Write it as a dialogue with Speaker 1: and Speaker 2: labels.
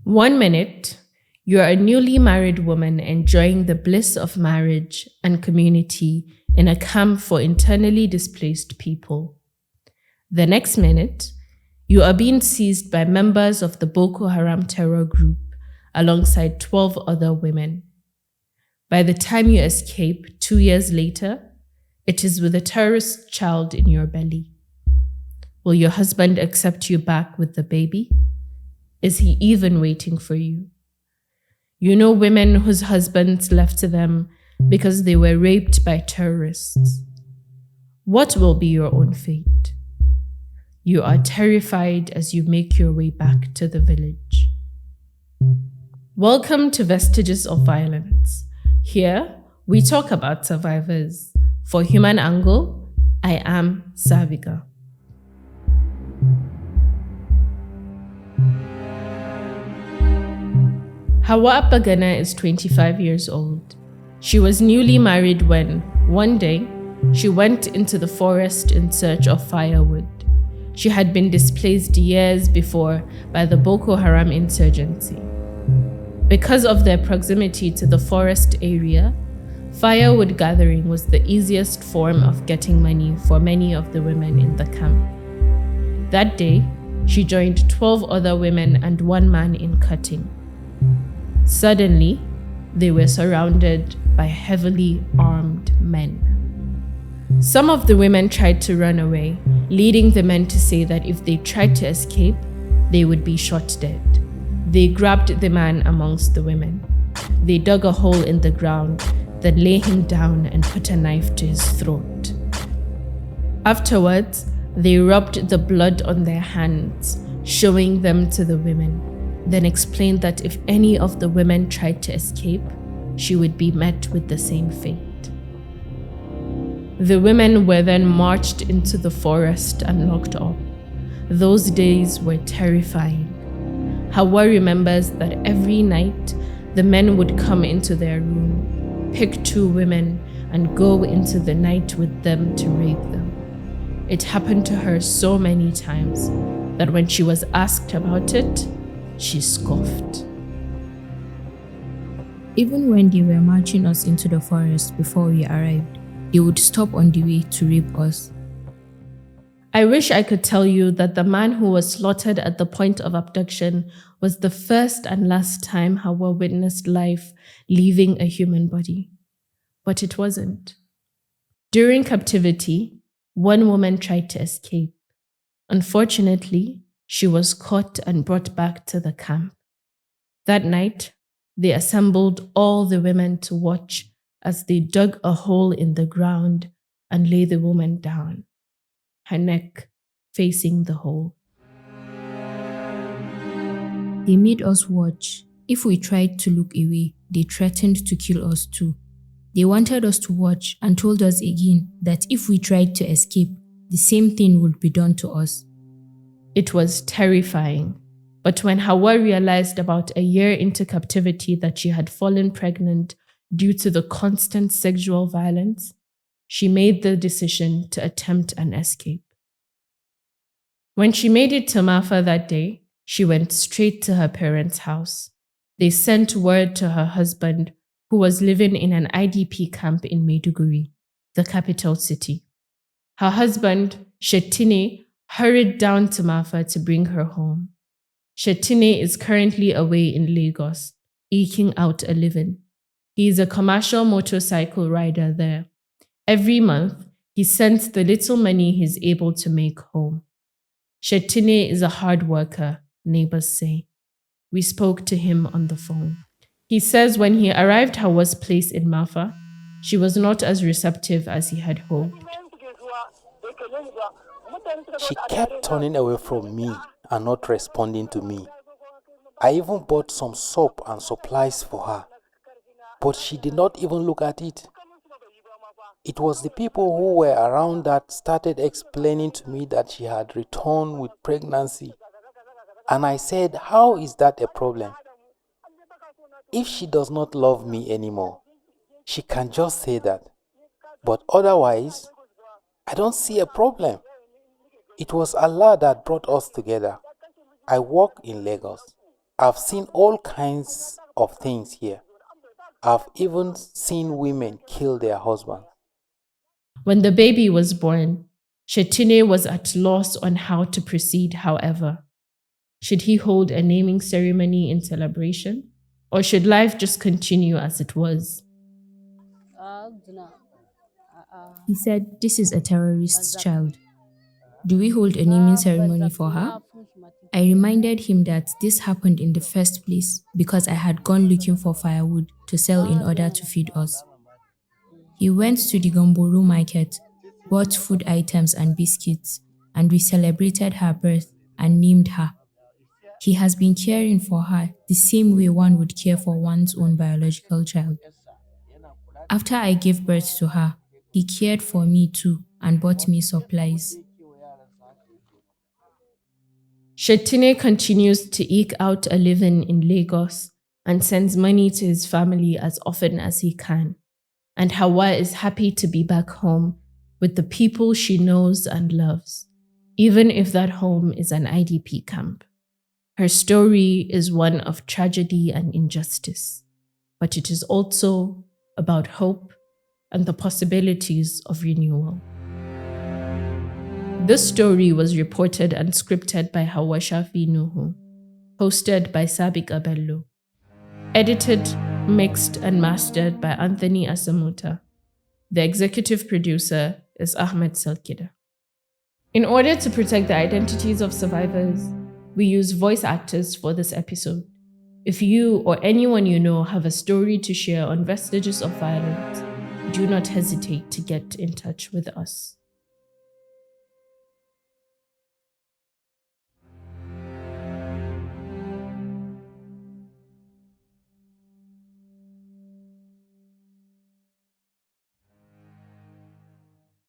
Speaker 1: 1 minute, you're a newly married woman enjoying the bliss of marriage and community in a camp for internally displaced people. The next minute, you are being seized by members of the Boko Haram terror group alongside 12 other women. By the time you escape 2 years later, it is with a terrorist child in your belly. Will your husband accept you back with the baby? Is he even waiting for you? You know women whose husbands left them because they were raped by terrorists. What will be your own fate? You are terrified as you make your way back to the village. Welcome to Vestiges of Violence. Here, we talk about survivors. For Human Angle, I am Saviga. Hauwa Abbagana is 25 years old. She was newly married when, one day, she went into the forest in search of firewood. She had been displaced years before by the Boko Haram insurgency. Because of their proximity to the forest area, firewood gathering was the easiest form of getting money for many of the women in the camp. That day, she joined 12 other women and one man in cutting. Suddenly, they were surrounded by heavily armed men. Some of the women tried to run away, leading the men to say that if they tried to escape, they would be shot dead. They grabbed the man amongst the women. They dug a hole in the ground, then lay him down and put a knife to his throat. Afterwards, they rubbed the blood on their hands, showing them to the women, then explained that if any of the women tried to escape, she would be met with the same fate. The women were then marched into the forest and locked up. Those days were terrifying. Hauwa remembers that every night, the men would come into their room, pick 2 women, and go into the night with them to rape them. It happened to her so many times that when she was asked about it, she scoffed.
Speaker 2: Even when they were marching us into the forest before we arrived, they would stop on the way to rape us.
Speaker 1: I wish I could tell you that the man who was slaughtered at the point of abduction was the first and last time Hauwa witnessed life leaving a human body. But it wasn't. During captivity, one woman tried to escape. Unfortunately, she was caught and brought back to the camp. That night, they assembled all the women to watch as they dug a hole in the ground and lay the woman down, her neck facing the hole.
Speaker 2: They made us watch. If we tried to look away, they threatened to kill us too. They wanted us to watch and told us again that if we tried to escape, the same thing would be done to us.
Speaker 1: It was terrifying. But when Hauwa realized about a year into captivity that she had fallen pregnant due to the constant sexual violence, she made the decision to attempt an escape. When she made it to Mafa that day, she went straight to her parents' house. They sent word to her husband, who was living in an IDP camp in Maiduguri, the capital city. Her husband, Shetine, hurried down to Mafa to bring her home. Shetine is currently away in Lagos, eking out a living. He is a commercial motorcycle rider there. Every month, he sends the little money he's able to make home. Shetine is a hard worker, neighbors say. We spoke to him on the phone. He says when he arrived at Hauwa's place in Mafa, she was not as receptive as he had hoped.
Speaker 3: She kept turning away from me and not responding to me. I even bought some soap and supplies for her, but she did not even look at it. It was the people who were around that started explaining to me that she had returned with pregnancy. And I said, how is that a problem? If she does not love me anymore, she can just say that. But otherwise, I don't see a problem. It was Allah that brought us together. I work in Lagos. I've seen all kinds of things here. I've even seen women kill their husbands.
Speaker 1: When the baby was born, Shetine was at loss on how to proceed, however. Should he hold a naming ceremony in celebration? Or should life just continue as it was?
Speaker 2: He said, "This is a terrorist's child. Do we hold a naming ceremony for her?" I reminded him that this happened in the first place because I had gone looking for firewood to sell in order to feed us. He went to the Gamboro market, bought food items and biscuits, and we celebrated her birth and named her. He has been caring for her the same way one would care for one's own biological child. After I gave birth to her, he cared for me too and bought me supplies.
Speaker 1: Shetine continues to eke out a living in Lagos and sends money to his family as often as he can. And Hauwa is happy to be back home with the people she knows and loves, even if that home is an IDP camp. Her story is one of tragedy and injustice, but it is also about hope and the possibilities of renewal. This story was reported and scripted by Hauwa Shafi Nuhu, hosted by Sabik Abello, edited, mixed, and mastered by Anthony Asamuta. The executive producer is Ahmed Salkida. In order to protect the identities of survivors, we use voice actors for this episode. If you or anyone you know have a story to share on vestiges of violence, do not hesitate to get in touch with us.